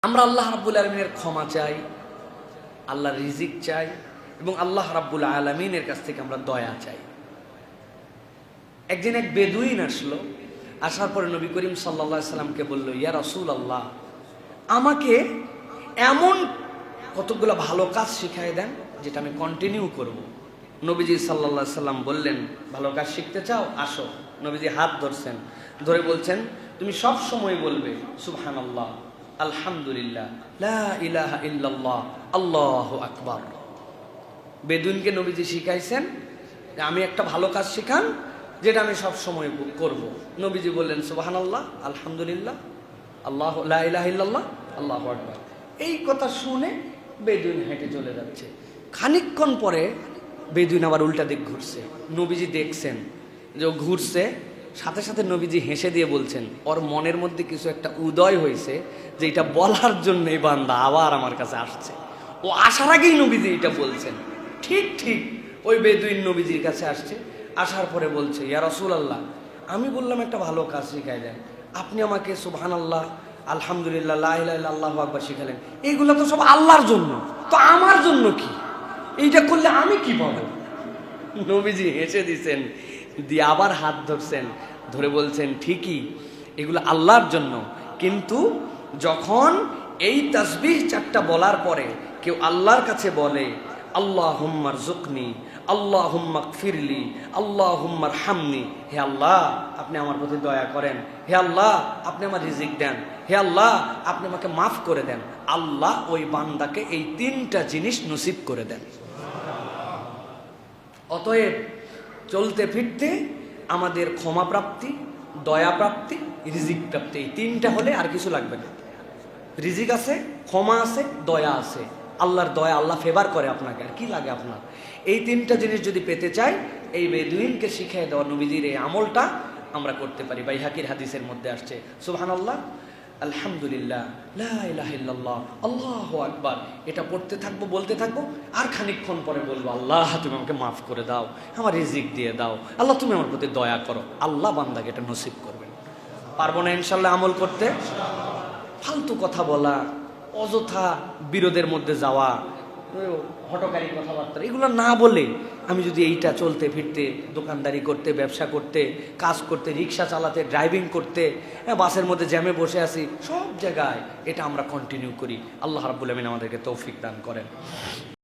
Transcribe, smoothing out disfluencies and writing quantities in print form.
আমরা আল্লাহ রাব্বুল আলামিনের ক্ষমা চাই, আল্লাহর রিজিক চাই এবং আল্লাহ রাব্বুল আলামিনের কাছ থেকে আমরা দয়া চাই। একদিন এক বেদুইন আসলো, আসার পরে নবী করিম সাল্লাল্লাহু আলাইহি সাল্লামকে বলল, ইয়া রাসূলুল্লাহ, আমাকে এমন কতগুলো ভালো কাজ শিখাই দেন যেটা আমি কন্টিনিউ করব। নবীজি সাল্লাল্লাহু আলাইহি সাল্লাম বললেন, ভালো কাজ শিখতে চাও, আসো। নবীজি হাত ধরছেন, ধরে বলছেন, তুমি সব সময় বলবে সুবহানাল্লাহ, আলহামদুলিল্লাহ, লা ইলাহা ইল্লাল্লাহ, আল্লাহু আকবার। বেদুইনকে নবীজি শিখাইছেন যে আমি একটা ভালো কাজ শিখান যেটা আমি সব সময় করব। নবীজি বললেন সুবহানাল্লাহ, আলহামদুলিল্লাহ, আল্লাহু লা ইলাহা ইল্লাল্লাহ, আল্লাহু আকবার। এই কথা শুনে বেদুইন হেঁটে চলে যাচ্ছে। খানিকক্ষণ পরে বেদুইন আবার উল্টা দিক ঘুরছে। নবীজি দেখছেন যে ও ঘুরছে, সাথে সাথে নবীজি হেসে দিয়ে বলছেন, ওর মনের মধ্যে কিছু একটা উদয় হয়েছে যে এটা বলার জন্য এই বান্দা আবার আমার কাছে আসছে। ও আসার আগেই নবীজি এটা বলছেন। ঠিক ঠিক ওই বেদুইন নবীজির কাছে আসছে, আসার পরে বলছে, ইয়া রাসূলুল্লাহ, আমি বললাম একটা ভালো কাজ শিখাই দেন, আপনি আমাকে সুবহানাল্লাহ, আলহামদুলিল্লাহ, লা ইলাহা ইল্লাল্লাহ, আল্লাহু আকবার শিখালেন। এইগুলো তো সব আল্লাহর জন্য, তো আমার জন্য কি? এইটা করলে আমি কি পাবো? নবীজি হেসে দিছেন, দিয়ে আবার হাত ধরছেন, ধরে বলছেন, ঠিকই এগুলো আল্লাহর জন্য, কিন্তু যখন এই তাসবিহ চারটা বলার পরে কেউ আল্লাহর কাছে বলে আল্লাহুম্মা রযুকনি, আল্লাহুম্মা গফিরলি, আল্লাহুম্মা আরহামনি, হে আল্লাহ আপনি আমার প্রতি দয়া করেন, হে আল্লাহ আপনি আমার রিজিক দেন, হে আল্লাহ আপনি আমাকে মাফ করে দেন, আল্লাহ ওই বান্দাকে এই তিনটা জিনিস নসিব করে দেন। অতএব চলতে ফিরতে আমাদের ক্ষমা প্রাপ্তি, দয়া প্রাপ্তি, রিজিক প্রাপ্তি, এই তিনটা হলে আর কিছু লাগবে না। রিজিক আছে, ক্ষমা আছে, দয়া আছে, আল্লাহর দয়া, আল্লাহ ফেভার করে আপনাকে, আর কি লাগে আপনার? এই তিনটা জিনিস যদি পেতে চাই, এই বেদুইনকে শিখিয়ে দেওয়া নবীজির এই আমলটা আমরা করতে পারি। বাইহাকির হাদিসের মধ্যে আসছে, সুবহানাল্লাহ, আলহামদুলিল্লাহ, লা ইলাহা ইল্লাল্লাহ, আল্লাহু আকবার। এটা পড়তে থাকবো, বলতে থাকবো, আর খানিকক্ষণ পরে বলবো, আল্লাহ তুমি আমাকে মাফ করে দাও, আমার রিজিক দিয়ে দাও, আল্লাহ তুমি আমার প্রতি দয়া করো। আল্লাহ বান্দাকে এটা নসিব করবেন। পারবো না ইনশাল্লাহ আমল করতে? ফালতু কথা বলা, অযথা বিরোধের মধ্যে যাওয়া, হটকারী কথাবার্তা, এগুলো না বলে আমি যদি এইটা চলতে ফিরতে, দোকানদারি করতে, ব্যবসা করতে, কাজ করতে, রিক্সা চালাতে, ড্রাইভিং করতে, বাসের মধ্যে জ্যামে বসে আছি, সব জায়গায় এটা আমরা কন্টিনিউ করি। আল্লাহ রাব্বুল আমিন আমাদেরকে তৌফিক দান করেন।